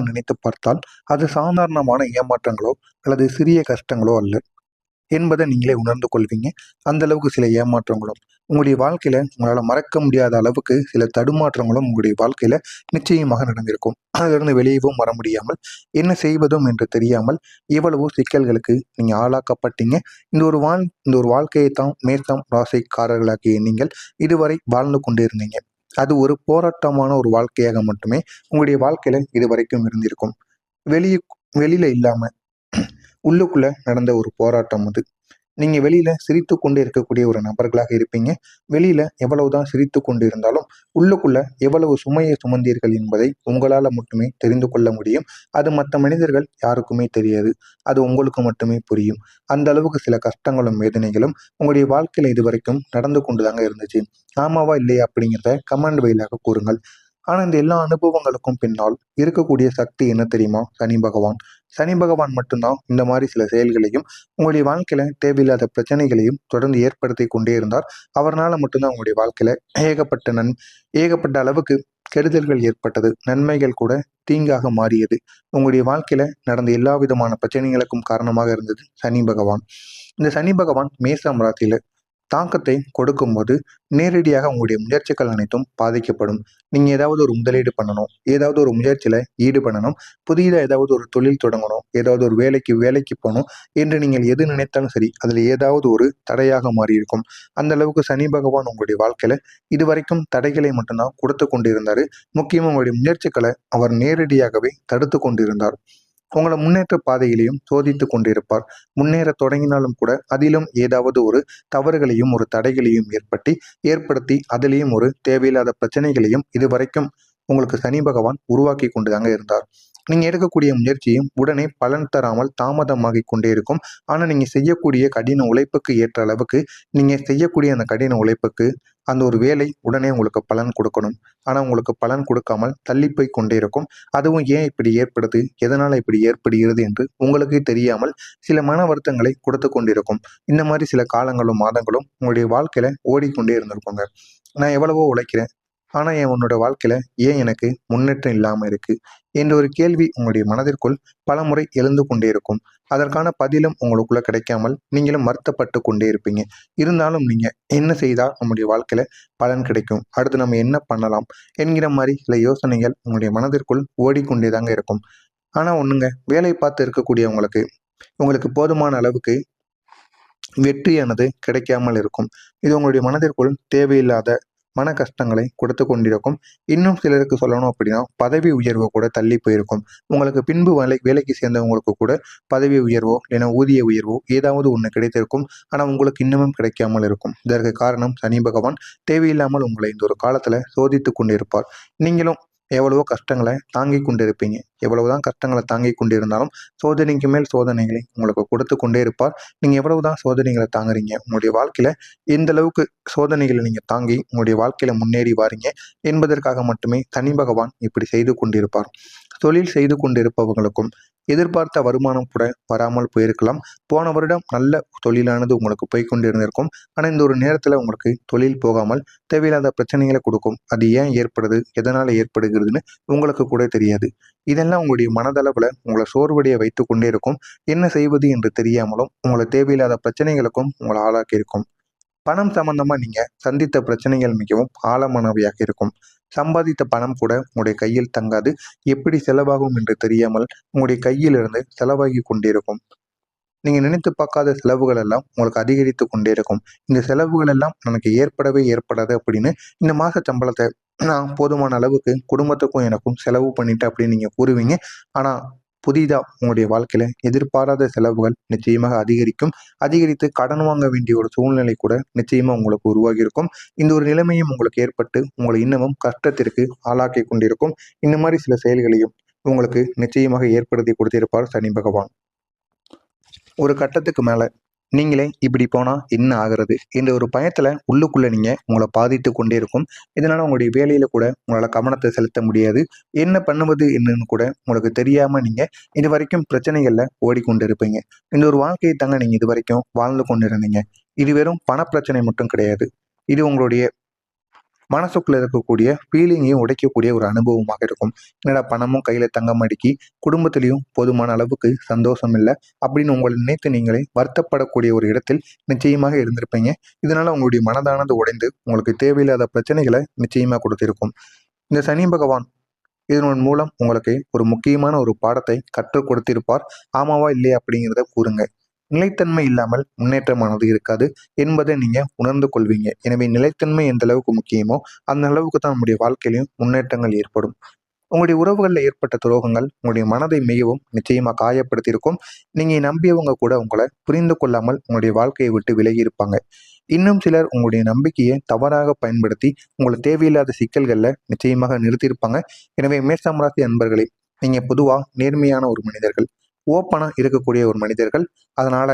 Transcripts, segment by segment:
நினைத்து பார்த்தால் அது சாதாரணமான ஏமாற்றங்களோ அல்லது சிறிய கஷ்டங்களோ அல்ல என்பதை நீங்களே உணர்ந்து கொள்வீங்க. அந்த அளவுக்கு சில ஏமாற்றங்களும் உங்களுடைய வாழ்க்கையில உங்களால மறக்க முடியாத அளவுக்கு சில தடுமாற்றங்களும் உங்களுடைய வாழ்க்கையில நிச்சயமாக நடந்திருக்கும். அதிலிருந்து வெளியவும் வர முடியாமல் என்ன செய்வதும் என்று தெரியாமல் எவ்வளவோ சிக்கல்களுக்கு நீங்க ஆளாக்கப்பட்டீங்க. இந்த ஒரு வாழ்க்கையை தான் மேஷம் ராசிக்காரர்களாகிய நீங்கள் இதுவரை வாழ்ந்து கொண்டிருந்தீங்க. அது ஒரு போராட்டமான ஒரு வாழ்க்கையாக மட்டுமே உங்களுடைய வாழ்க்கையில இதுவரைக்கும் இருந்திருக்கும். வெளியே வெளியில இல்லாம உள்ளுக்குள்ள நடந்த ஒரு போராட்டம் அது. நீங்க வெளியில சிரித்து கொண்டே இருக்கக்கூடிய ஒரு நபர்களாக இருப்பீங்க. வெளியில எவ்வளவுதான் சிரித்து கொண்டு இருந்தாலும், உள்ளுக்குள்ள எவ்வளவு சுமையை சுமந்தீர்கள் என்பதை உங்களால மட்டுமே தெரிந்து கொள்ள முடியும். அது மற்ற மனிதர்கள் யாருக்குமே தெரியாது. அது உங்களுக்கு மட்டுமே புரியும். அந்த அளவுக்கு சில கஷ்டங்களும், வேதனைகளும் உங்களுடைய வாழ்க்கையில இதுவரைக்கும் நடந்து கொண்டுதாங்க இருந்துச்சு. ஆமாவா? இல்லையா? அப்படிங்கிறத கமெண்ட் வாயிலாக கூறுங்கள். ஆனா இந்த எல்லா அனுபவங்களுக்கும் பின்னால் இருக்கக்கூடிய சக்தி என்ன தெரியுமா? சனி பகவான். சனி பகவான் மட்டும்தான் இந்த மாதிரி சில செயல்களையும் உங்களுடைய வாழ்க்கையில தேவையில்லாத பிரச்சனைகளையும் தொடர்ந்து ஏற்படுத்தி கொண்டே இருந்தார். அவர்னால மட்டும்தான் உங்களுடைய வாழ்க்கையில ஏகப்பட்ட அளவுக்கு கெடுதல்கள் ஏற்பட்டது. நன்மைகள் கூட தீங்காக மாறியது. உங்களுடைய வாழ்க்கையில நடந்த எல்லா விதமான பிரச்சனைகளுக்கும் காரணமாக இருந்தது சனி பகவான். இந்த சனி பகவான் மேசம் ராசியில தாக்கத்தை கொடுக்கும்போது நேரடியாக உங்களுடைய முயற்சிகள் அனைத்தும் பாதிக்கப்படும். நீங்க ஏதாவது ஒரு முதலீடு பண்ணணும், ஏதாவது ஒரு முயற்சியில ஈடுபடணும், புதிதா ஏதாவது ஒரு தொழில் தொடங்கணும், ஏதாவது ஒரு வேலைக்கு போகணும் என்று நீங்கள் எது நினைத்தாலும் சரி, அதுல ஏதாவது ஒரு தடையாக மாறி இருக்கும். அந்த அளவுக்கு சனி பகவான் உங்களுடைய வாழ்க்கையில இதுவரைக்கும் தடைகளை மட்டும்தான் கொடுத்து கொண்டிருந்தாரு. முக்கியமா உங்களுடைய முயற்சிகளை அவர் நேரடியாகவே தடுத்து கொண்டிருந்தார். உங்களை முன்னேற்ற பாதையிலையும் சோதித்து கொண்டிருப்பார். முன்னேற தொடங்கினாலும் கூட அதிலும் ஏதாவது ஒரு தவறுகளையும் ஒரு தடைகளையும் ஏற்படுத்தி அதிலேயும் ஒரு தேவையில்லாத பிரச்சனைகளையும் இதுவரைக்கும் உங்களுக்கு சனி பகவான் உருவாக்கி கொண்டுதாங்க இருந்தார். நீங்க எடுக்கக்கூடிய முயற்சியும் உடனே பலன் தராமல் தாமதமாகி கொண்டே இருக்கும். ஆனா நீங்க செய்யக்கூடிய கடின உழைப்புக்கு ஏற்ற அளவுக்கு நீங்க செய்யக்கூடிய அந்த கடின உழைப்புக்கு அந்த ஒரு வேலை உடனே உங்களுக்கு பலன் கொடுக்கணும். ஆனா உங்களுக்கு பலன் கொடுக்காமல் தள்ளி போய் கொண்டே இருக்கும். அதுவும் ஏன் இப்படி ஏற்படுது, எதனால இப்படி ஏற்படுகிறது என்று உங்களுக்கே தெரியாமல் சில மன வருத்தங்களை கொடுத்து கொண்டிருக்கும். இந்த மாதிரி சில காலங்களும் மாதங்களும் உங்களுடைய வாழ்க்கையில ஓடிக்கொண்டே இருந்திருப்பாங்க. நான் எவ்வளவோ உழைக்கிறேன், ஆனா உன்னோட வாழ்க்கையில ஏன் எனக்கு முன்னேற்றம் இல்லாம இருக்கு என்ற ஒரு கேள்வி உங்களுடைய மனதிற்குள் பலமுறை எழுந்து கொண்டே இருக்கும். அதற்கான பதிலும் உங்களுக்குள்ள கிடைக்காமல் நீங்களும் வருத்தப்பட்டு கொண்டே இருப்பீங்க. இருந்தாலும் நீங்க என்ன செய்தா நம்முடைய வாழ்க்கையில பலன் கிடைக்கும், அடுத்து நம்ம என்ன பண்ணலாம் என்கிற மாதிரி சில யோசனைகள் உங்களுடைய மனதிற்குள் ஓடிக்கொண்டேதாங்க இருக்கும். ஆனா ஒண்ணுங்க, வேலை பார்த்து இருக்கக்கூடியவங்களுக்கு உங்களுக்கு போதுமான அளவுக்கு வெற்றியானது கிடைக்காமல் இருக்கும். இது உங்களுடைய மனதிற்குள் தேவையில்லாத மன கஷ்டங்களை கொடுத்து கொண்டிருக்கும். இன்னும் சிலருக்கு சொல்லணும் அப்படின்னா பதவி உயர்வு கூட தள்ளி போயிருக்கும். உங்களுக்கு பின்பு வேலைக்கு சேர்ந்தவங்களுக்கு கூட பதவி உயர்வோ இல்லைன்னா ஊதிய உயர்வோ ஏதாவது ஒன்று கிடைத்திருக்கும். ஆனால் உங்களுக்கு இன்னமும் கிடைக்காமல் இருக்கும். இதற்கு காரணம் சனி பகவான் தேவையில்லாமல் உங்களை இந்த ஒரு காலத்துல சோதித்து கொண்டிருப்பார். நீங்களும் எவ்வளவோ கஷ்டங்களை தாங்கி கொண்டிருப்பீங்க. எவ்வளவுதான் கஷ்டங்களை தாங்கி கொண்டிருந்தாலும் சோதனைக்கு மேல் சோதனைகளை உங்களுக்கு கொடுத்து கொண்டே இருப்பார். நீங்க எவ்வளவுதான் சோதனைகளை தாங்குறீங்க, உங்களுடைய வாழ்க்கையில எந்த அளவுக்கு சோதனைகளை நீங்க தாங்கி உங்களுடைய வாழ்க்கையில முன்னேறி வாரீங்க என்பதற்காக மட்டுமே சனி பகவான் இப்படி செய்து கொண்டிருப்பார். தொழில் செய்து கொண்டிருப்பவர்களுக்கும் எதிர்பார்த்த வருமானம் கூட வராமல் போயிருக்கலாம். போன வருடம் நல்ல தொழிலானது உங்களுக்கு போய்கொண்டிருந்திருக்கும். ஆனால் இந்த ஒரு நேரத்தில் உங்களுக்கு தொழில் போகாமல் தேவையில்லாத பிரச்சனைகளை கொடுக்கும். அது ஏன் ஏற்படுது, எதனால் ஏற்படுகிறதுன்னு உங்களுக்கு கூட தெரியாது. இதெல்லாம் உங்களுடைய மனதளவில் உங்களை சோர்வடைய வைத்து கொண்டே இருக்கும். என்ன செய்வது என்று தெரியாமலும் உங்களை தேவையில்லாத பிரச்சனைகளுக்கும் உங்களை ஆளாக்கியிருக்கும். பணம் சம்பந்தமா நீங்க சந்தித்த பிரச்சனைகள் மிகவும் ஆழமானவையாக இருக்கும். சம்பாதித்த பணம் கூட உங்களுடைய கையில் தங்காது. எப்படி செலவாகும் என்று தெரியாமல் உங்களுடைய கையிலிருந்து செலவாகி கொண்டிருக்கும். நீங்க நினைத்து பார்க்காத செலவுகள் எல்லாம் உங்களுக்கு அதிகரித்து கொண்டே இருக்கும். இந்த செலவுகள் எல்லாம் நமக்கு ஏற்படவே ஏற்படாது அப்படின்னு இந்த மாச சம்பளத்தை நான் போதுமான அளவுக்கு குடும்பத்துக்கும் எனக்கும் செலவு பண்ணிட்டேன் அப்படின்னு நீங்க கூறுவீங்க. ஆனா புதிதா உங்களுடைய வாழ்க்கையில எதிர்பாராத செலவுகள் நிச்சயமாக அதிகரித்து கடன் வாங்க வேண்டிய ஒரு சூழ்நிலை கூட நிச்சயமா உங்களுக்கு உருவாகி இருக்கும். இந்த ஒரு நிலைமையும் உங்களுக்கு ஏற்பட்டு உங்களை இன்னமும் கஷ்டத்திற்கு ஆளாக்கி கொண்டிருக்கும். இந்த மாதிரி சில செயல்களையும் உங்களுக்கு நிச்சயமாக ஏற்படுத்தி கொடுத்திருப்பார் சனி பகவான். ஒரு கட்டத்துக்கு மேல நீங்களே இப்படி போனா என்ன ஆகிறது என்ற ஒரு பயத்துல உள்ளுக்குள்ள நீங்க உங்களை பாதித்து கொண்டே இருக்கும். இதனால உங்களுடைய வேலையில கூட உங்களால கவனத்தை செலுத்த முடியாது. என்ன பண்ணுவது என்னன்னு கூட உங்களுக்கு தெரியாம நீங்க இது வரைக்கும் பிரச்சனைகள்ல ஓடிக்கொண்டு இருப்பீங்க. இந்த ஒரு வாழ்க்கையை தாங்க நீங்க இது வரைக்கும் வாழ்ந்து கொண்டிருந்தீங்க. இது வெறும் பண பிரச்சனை மட்டும் கிடையாது. இது உங்களுடைய மனசுக்குள்ள இருக்கக்கூடிய ஃபீலிங்கையும் உடைக்கக்கூடிய ஒரு அனுபவமாக இருக்கும். என்னடா பணமும் கையில தங்க மாட்டிக்கி, குடும்பத்திலயும் போதுமான அளவுக்கு சந்தோஷம் இல்ல, அப்படின்னு உங்களை நினைத்து நீங்களே வருத்தப்படக்கூடிய ஒரு இடத்தில் நிச்சயமாக இருந்திருப்பீங்க. இதனால உங்களுடைய மனதானது உடைந்து உங்களுக்கு தேவையில்லாத பிரச்சனைகளை நிச்சயமா கொடுத்திருக்கும். இந்த சனி பகவான் இதன் மூலம் உங்களுக்கு ஒரு முக்கியமான ஒரு பாடத்தை கற்றுக் கொடுத்திருப்பார். ஆமாவா இல்லையா அப்படிங்கிறத கூறுங்க. நிலைத்தன்மை இல்லாமல் முன்னேற்றமானது இருக்காது என்பதை நீங்க உணர்ந்து கொள்வீங்க. எனவே நிலைத்தன்மை எந்த அளவுக்கு முக்கியமோ அந்த அளவுக்கு தான் நம்முடைய வாழ்க்கையிலும் முன்னேற்றங்கள் ஏற்படும். உங்களுடைய உறவுகளில் ஏற்பட்ட துரோகங்கள் உங்களுடைய மனதை மிகவும் நிச்சயமா காயப்படுத்தியிருக்கும். நீங்க நம்பியவங்க கூட உங்களை புரிந்து கொள்ளாமல் உங்களுடைய வாழ்க்கையை விட்டு விலகி இருப்பாங்க. இன்னும் சிலர் உங்களுடைய நம்பிக்கையை தவறாக பயன்படுத்தி உங்களை தேவையில்லாத சிக்கல்கள்ல நிச்சயமாக நிறுத்தியிருப்பாங்க. எனவே மேஷம் ராசி அன்பர்களே, நீங்க பொதுவா நேர்மையான ஒரு மனிதர்கள், ஓப்பனா இருக்கக்கூடிய ஒரு மனிதர்கள். அதனால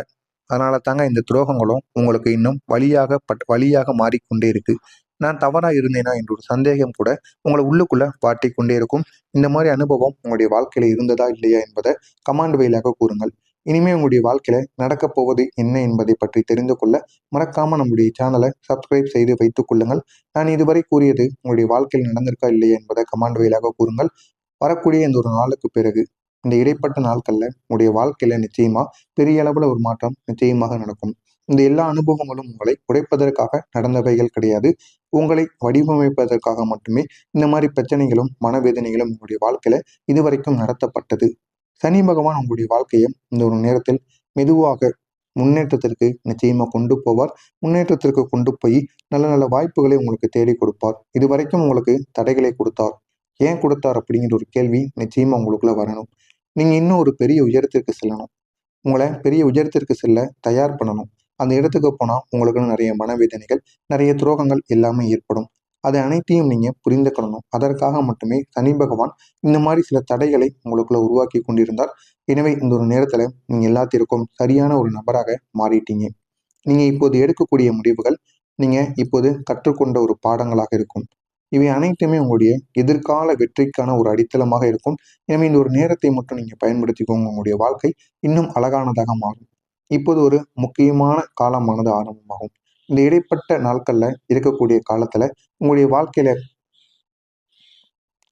அதனால தாங்க இந்த துரோகங்களும் உங்களுக்கு இன்னும் வழியாக மாறிக்கொண்டே இருக்கு. நான் தவறா இருந்தேனா என்ற ஒரு சந்தேகம் கூட உங்களை உள்ளுக்குள்ள வாட்டிக் கொண்டே இருக்கும். இந்த மாதிரி அனுபவம் உங்களுடைய வாழ்க்கையில இருந்ததா இல்லையா என்பதை கமாண்ட் வாயிலாக கூறுங்கள். இனிமே உங்களுடைய வாழ்க்கையில நடக்கப் போவது என்ன என்பதை பற்றி தெரிந்து கொள்ள மறக்காம நம்முடைய சேனலை சப்ஸ்கிரைப் செய்து வைத்துக் கொள்ளுங்கள். நான் இதுவரை கூறியது உங்களுடைய வாழ்க்கையில் நடந்திருக்கா இல்லையா என்பதை கமாண்ட் வாயிலாக கூறுங்கள். வரக்கூடிய இந்த ஒரு நாளுக்கு பிறகு இந்த இடைப்பட்ட நாட்கள்ல உங்களுடைய வாழ்க்கையில நிச்சயமா பெரிய அளவுல ஒரு மாற்றம் நிச்சயமாக நடக்கும். இந்த எல்லா அனுபவங்களும் உங்களை உடைப்பதற்காக நடந்தவைகள் கிடையாது. உங்களை வடிவமைப்பதற்காக மட்டுமே இந்த மாதிரி பிரச்சனைகளும் மனவேதனைகளும் உங்களுடைய வாழ்க்கையில இதுவரைக்கும் நடத்தப்பட்டது. சனி பகவான் உங்களுடைய வாழ்க்கையை இந்த ஒரு நேரத்தில் மெதுவாக முன்னேற்றத்திற்கு நிச்சயமா கொண்டு போவார். முன்னேற்றத்திற்கு கொண்டு போய் நல்ல நல்ல வாய்ப்புகளை உங்களுக்கு தேடி கொடுப்பார். இதுவரைக்கும் உங்களுக்கு தடைகளை கொடுத்தார். ஏன் கொடுத்தார் அப்படிங்கிற ஒரு கேள்வி நிச்சயமா உங்களுக்குள்ள வரணும். நீங்க இன்னும் ஒரு பெரிய உயரத்திற்கு செல்லணும். உங்களை பெரிய உயரத்திற்கு செல்ல தயார் பண்ணணும். அந்த இடத்துக்கு போனா உங்களுக்குன்னு நிறைய மனவேதனைகள், நிறைய துரோகங்கள் எல்லாமே ஏற்படும். அதை அனைத்தையும் நீங்க புரிந்துக்கணும். அதற்காக மட்டுமே சனி பகவான் இந்த மாதிரி சில தடைகளை உங்களுக்குள்ள உருவாக்கி கொண்டிருந்தார். எனவே இந்த ஒரு நேரத்துல நீங்க எல்லாத்திற்கும் சரியான ஒரு நபராக மாறிட்டீங்க. நீங்க இப்போது எடுக்கக்கூடிய முடிவுகள், நீங்க இப்போது கற்றுக்கொண்ட ஒரு பாடங்களாக இருக்கும். இவை அனைத்துமே உங்களுடைய எதிர்கால வெற்றிக்கான ஒரு அடித்தளமாக இருக்கும். எனவே இந்த ஒரு நேரத்தை மட்டும் நீங்க பயன்படுத்திக்கோங்க. உங்களுடைய வாழ்க்கை இன்னும் அழகானதாக மாறும். இப்போது ஒரு முக்கியமான காலமானது ஆரம்பமாகும். இந்த இடைப்பட்ட நாட்கள்ல இருக்கக்கூடிய காலத்துல உங்களுடைய வாழ்க்கையில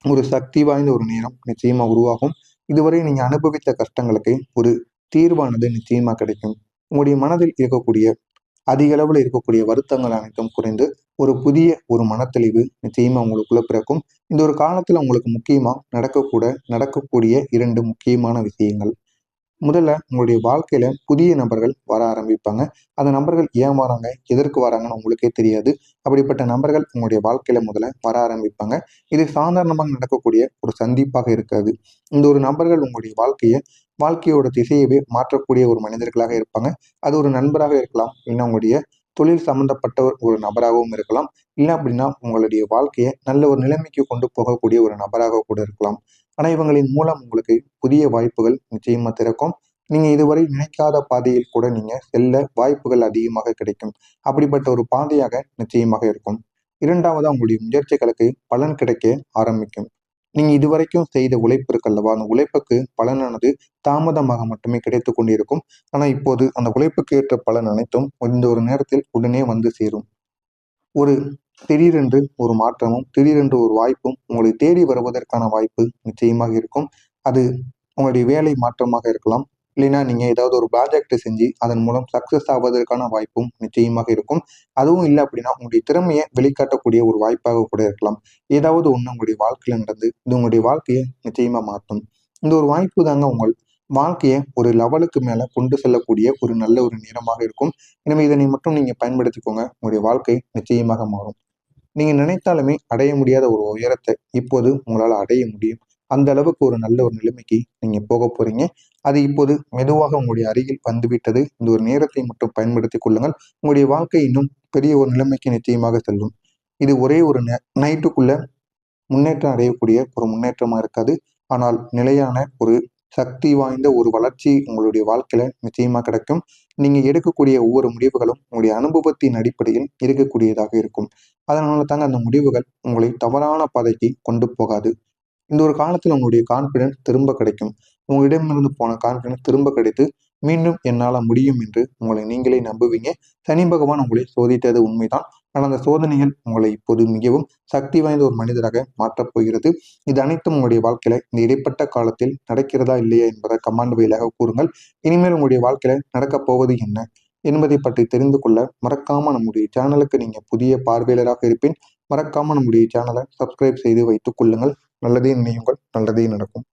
ஒரு சக்தி வாய்ந்த ஒரு நேரம் நிச்சயமா உருவாகும். இதுவரை நீங்க அனுபவித்த கஷ்டங்களுக்கு ஒரு தீர்வானது நிச்சயமா கிடைக்கும். உங்களுடைய மனதில் இருக்கக்கூடிய அதிக அளவுல இருக்கக்கூடிய வருத்தங்கள் அனைத்தும் குறைந்து ஒரு புதிய மனத்தெளிவு நிச்சயமா உங்களுக்குள்ள பிறக்கும். இந்த ஒரு காலத்துல உங்களுக்கு முக்கியமா நடக்கக்கூடிய 2 முக்கியமான விஷயங்கள். முதல்ல உங்களுடைய வாழ்க்கையில புதிய நபர்கள் வர ஆரம்பிப்பாங்க. அந்த நபர்கள் ஏன் வராங்க, எதற்கு வராங்கன்னு உங்களுக்கே தெரியாது. அப்படிப்பட்ட நபர்கள் உங்களுடைய வாழ்க்கையில முதல்ல வர ஆரம்பிப்பாங்க. இது சாதாரணமாக நடக்கக்கூடிய ஒரு சந்திப்பாக இருக்காது. இந்த ஒரு நபர்கள் உங்களுடைய வாழ்க்கையோட திசையவே மாற்றக்கூடிய ஒரு மனிதர்களாக இருப்பாங்க. அது ஒரு நண்பராக இருக்கலாம், இல்லைன்னா உங்களுடைய தொழில் சம்பந்தப்பட்ட ஒரு நபராகவும் இருக்கலாம். இல்லை அப்படின்னா உங்களுடைய வாழ்க்கையை நல்ல ஒரு நிலைமைக்கு கொண்டு போகக்கூடிய ஒரு நபராக கூட இருக்கலாம். ஆனா இவங்களின் மூலம் உங்களுக்கு புதிய வாய்ப்புகள் நிச்சயமா திறக்கும். நீங்க இதுவரை நினைக்காத பாதையில் கூட நீங்க செல்ல வாய்ப்புகள் அதிகமாக கிடைக்கும். அப்படிப்பட்ட ஒரு பாதையாக நிச்சயமாக இருக்கும். இரண்டாவதா உங்களுடைய முயற்சிகளுக்கு பலன் கிடைக்க ஆரம்பிக்கும். நீங்க இதுவரைக்கும் செய்த உழைப்பு இருக்கு அல்லவா, அந்த உழைப்புக்கு பலனானது தாமதமாக மட்டுமே கிடைத்துக் கொண்டிருக்கும். ஆனா இப்போது அந்த உழைப்புக்கு ஏற்ற பலன் அனைத்தும் இந்த ஒரு நேரத்தில் உடனே வந்து சேரும். ஒரு திடீரென்று ஒரு மாற்றமும், திடீரென்று ஒரு வாய்ப்பும் உங்களை தேடி வருவதற்கான வாய்ப்பு நிச்சயமாக இருக்கும். அது உங்களுடைய வேலை மாற்றமாக இருக்கலாம். இல்லைன்னா நீங்க ஏதாவது ஒரு ப்ராஜெக்ட் செஞ்சு அதன் மூலம் சக்சஸ் ஆவதற்கான வாய்ப்பும் நிச்சயமாக இருக்கும். அதுவும் இல்லை அப்படின்னா உங்களுடைய திறமையை வெளிக்காட்டக்கூடிய ஒரு வாய்ப்பாக கூட இருக்கலாம். ஏதாவது ஒண்ணு உங்களுடைய வாழ்க்கையில நடந்து இது உங்களுடைய வாழ்க்கையை நிச்சயமா மாற்றும். இந்த ஒரு வாய்ப்பு தாங்க உங்கள் வாழ்க்கையை ஒரு லெவலுக்கு மேல கொண்டு செல்லக்கூடிய ஒரு நல்ல ஒரு நேரமாக இருக்கும். எனவே இதனை மட்டும் நீங்க பயன்படுத்திக்கோங்க. உங்களுடைய வாழ்க்கை நிச்சயமாக மாறும். நீங்க நினைத்தாலுமே அடைய முடியாத ஒரு உயரத்தை இப்போது உங்களால அடைய முடியும். அந்த அளவுக்கு ஒரு நல்ல ஒரு நிலைமைக்கு நீங்க போக போறீங்க. அது இப்போது மெதுவாக உங்களுடைய அருகில் வந்துவிட்டது. இந்த ஒரு நேரத்தை மட்டும் பயன்படுத்திக் கொள்ளுங்கள். உங்களுடைய வாழ்க்கை இன்னும் பெரிய ஒரு நிலைமைக்கு நிச்சயமாக செல்லும். இது ஒரே ஒரு நைட்டுக்குள்ள முன்னேற்றம் அடையக்கூடிய ஒரு முன்னேற்றமா இருக்காது. ஆனால் நிலையான ஒரு சக்தி வாய்ந்த ஒரு வளர்ச்சி உங்களுடைய வாழ்க்கையில நிச்சயமா கிடைக்கும். நீங்க எடுக்கக்கூடிய ஒவ்வொரு முடிவுகளும் உங்களுடைய அனுபவத்தின் அடிப்படையில் இருக்கக்கூடியதாக இருக்கும். அதனால தாங்க அந்த முடிவுகள் உங்களை தவறான பாதைக்கு கொண்டு போகாது. இந்த ஒரு காலத்துல உங்களுடைய கான்ஃபிடன்ஸ் திரும்ப கிடைக்கும். உங்களிடமிருந்து போன கான்ஃபிடன்ஸ் திரும்ப கிடைத்து மீண்டும் என்னால் முடியும் என்று உங்களை நீங்களே நம்புவீங்க. சனி பகவான் உங்களை சோதித்தது உண்மைதான். ஆனால் அந்த சோதனைகள் உங்களை இப்போது மிகவும் சக்தி வாய்ந்த ஒரு மனிதராக மாற்றப் போகிறது. இது அனைத்தும் உங்களுடைய வாழ்க்கையில இந்த இடைப்பட்ட காலத்தில் நடக்கிறதா இல்லையா என்பதை கமெண்ட் வாயிலாக கூறுங்கள். இனிமேல் உங்களுடைய வாழ்க்கையில நடக்கப் போவது என்ன என்பதை பற்றி தெரிந்து கொள்ள மறக்காம நம்முடைய சேனலுக்கு நீங்க புதிய பார்வையாளராக இருப்பேன். மறக்காம நம்முடைய சேனலை சப்ஸ்கிரைப் செய்து வைத்துக் கொள்ளுங்கள். நல்லதே நினையுங்கள், நல்லதே நடக்கும்.